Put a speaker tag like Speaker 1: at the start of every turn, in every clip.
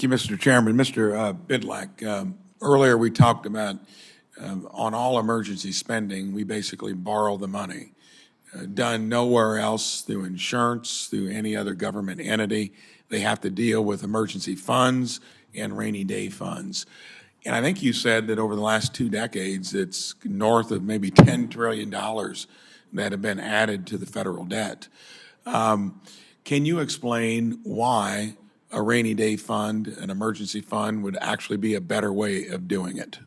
Speaker 1: Thank you, Mr. Chairman. Mr. Bidlack, earlier we talked about on all emergency spending, we basically borrow the money. Done nowhere else through insurance, through any other government entity. They have to deal with emergency funds and rainy day funds. And I think you said that over the last 2 decades, it's north of maybe $10 trillion that have been added to the federal debt. Can you explain why a rainy day fund, an emergency fund, would actually be a better way of doing it?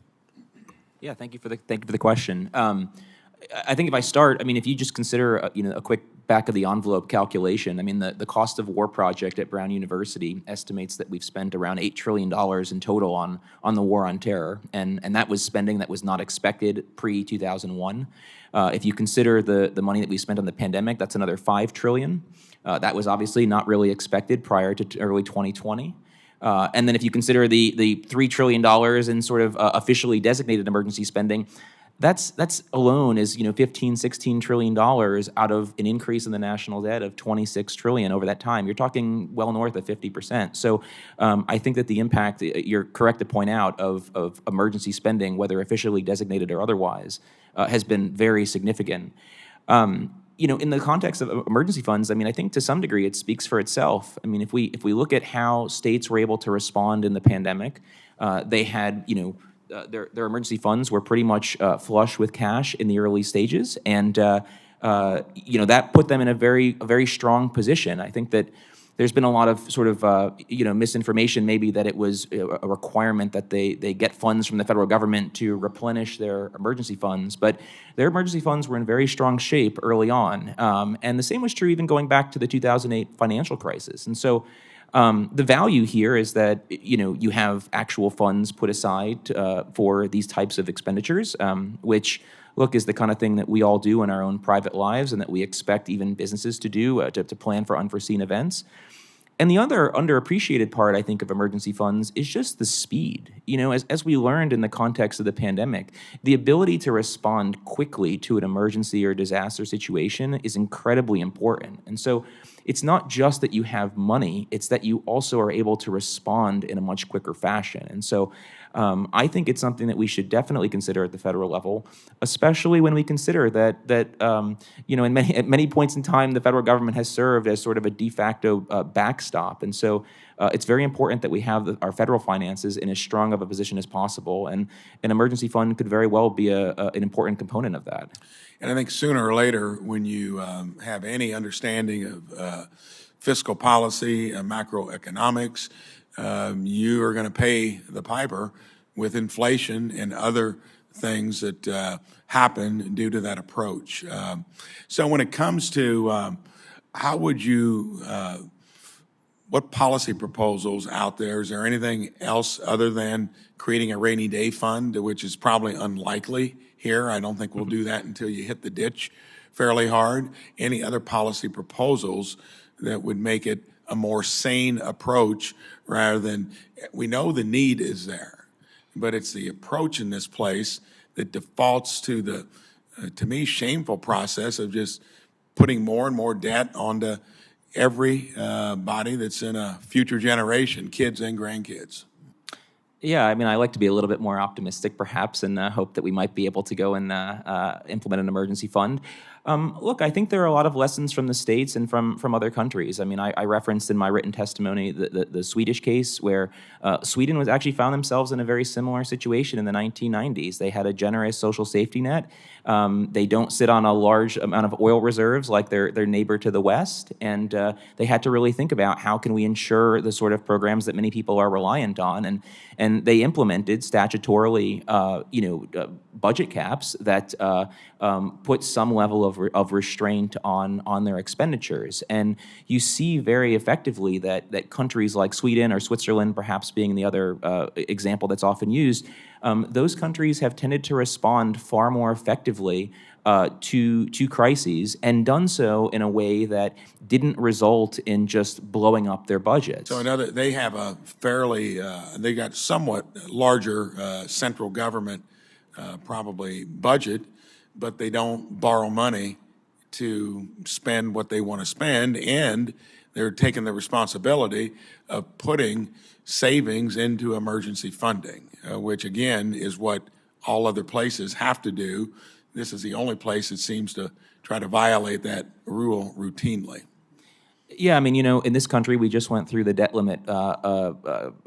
Speaker 2: Yeah, thank you for the question. I think if I start, I mean, if you just consider a quick back of the envelope calculation, I mean, the cost of war project at Brown University estimates that we've spent around $8 trillion in total on the war on terror, and that was spending that was not expected pre-2001. If you consider the money that we spent on the pandemic, that's another $5 trillion. That was obviously not really expected prior to early 2020. And then if you consider the $3 trillion in sort of officially designated emergency spending, that's alone is $15-16 trillion out of an increase in the national debt of $26 trillion over that time. You're talking well north of 50%. So I think that the impact, you're correct to point out, of emergency spending, whether officially designated or otherwise, has been very significant. In the context of emergency funds, I mean, I think to some degree it speaks for itself. I mean, if we look at how states were able to respond in the pandemic, they had, their emergency funds were pretty much flush with cash in the early stages, and that put them in a very strong position. I think that there's been a lot of sort of misinformation, maybe that it was a requirement that they get funds from the federal government to replenish their emergency funds, but their emergency funds were in very strong shape early on, and the same was true even going back to the 2008 financial crisis. And so the value here is that you have actual funds put aside for these types of expenditures, which, look, is the kind of thing that we all do in our own private lives and that we expect even businesses to do to plan for unforeseen events. And the other underappreciated part, I think, of emergency funds is just the speed. As we learned in the context of the pandemic, the ability to respond quickly to an emergency or disaster situation is incredibly important. And so it's not just that you have money, it's that you also are able to respond in a much quicker fashion. And so I think it's something that we should definitely consider at the federal level, especially when we consider that at many points in time, the federal government has served as sort of a de facto backstop. And so it's very important that we have our federal finances in as strong of a position as possible, and an emergency fund could very well be an important component of that.
Speaker 1: And I think sooner or later, when you have any understanding of fiscal policy, macroeconomics, you are going to pay the piper with inflation and other things that happen due to that approach. So when it comes to how would you, what policy proposals out there, is there anything else other than creating a rainy day fund, which is probably unlikely here? I don't think we'll do that until you hit the ditch fairly hard. Any other policy proposals that would make it a more sane approach rather than, we know the need is there, but it's the approach in this place that defaults to the, to me, shameful process of just putting more and more debt onto every body that's in a future generation, kids and grandkids.
Speaker 2: Yeah, I mean, I like to be a little bit more optimistic, perhaps, and hope that we might be able to go and implement an emergency fund. Look, I think there are a lot of lessons from the States and from other countries. I mean, I referenced in my written testimony the Swedish case, where Sweden was actually found themselves in a very similar situation in the 1990s. They had a generous social safety net. They don't sit on a large amount of oil reserves like their neighbor to the west, and they had to really think about how can we ensure the sort of programs that many people are reliant on, and they implemented statutorily, budget caps that put some level of restraint on their expenditures. And you see very effectively that countries like Sweden or Switzerland, perhaps being the other example that's often used, those countries have tended to respond far more effectively to crises, and done so in a way that didn't result in just blowing up their budgets.
Speaker 1: So they have a fairly, they got somewhat larger central government probably budget, but they don't borrow money to spend what they want to spend, and they're taking the responsibility of putting savings into emergency funding, which again is what all other places have to do. This is the only place that seems to try to violate that rule routinely.
Speaker 2: Yeah, I mean, in this country, we just went through the debt limit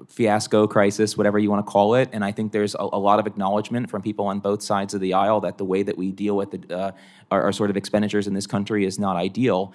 Speaker 2: fiasco, crisis, whatever you want to call it, and I think there's a lot of acknowledgement from people on both sides of the aisle that the way that we deal with our sort of expenditures in this country is not ideal.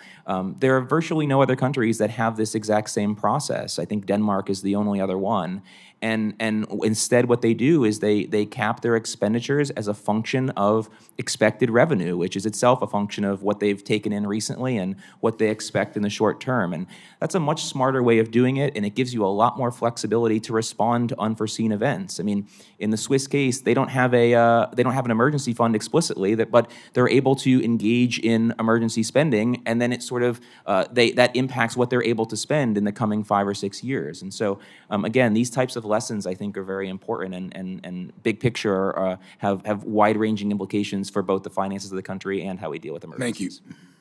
Speaker 2: There are virtually no other countries that have this exact same process. I think Denmark is the only other one. And instead what they do is they cap their expenditures as a function of expected revenue, which is itself a function of what they've taken in recently and what they expect in the short term. And that's a much smarter way of doing it, and it gives you a lot more flexibility to respond to unforeseen events. I mean, in the Swiss case, they don't have an emergency fund explicitly, but they're able to engage in emergency spending, and then it sort of that impacts what they're able to spend in the coming 5 or 6 years. And so again, these types of lessons I think are very important and big picture have wide-ranging implications for both the finances of the country and how we deal with emergencies.
Speaker 1: Thank you.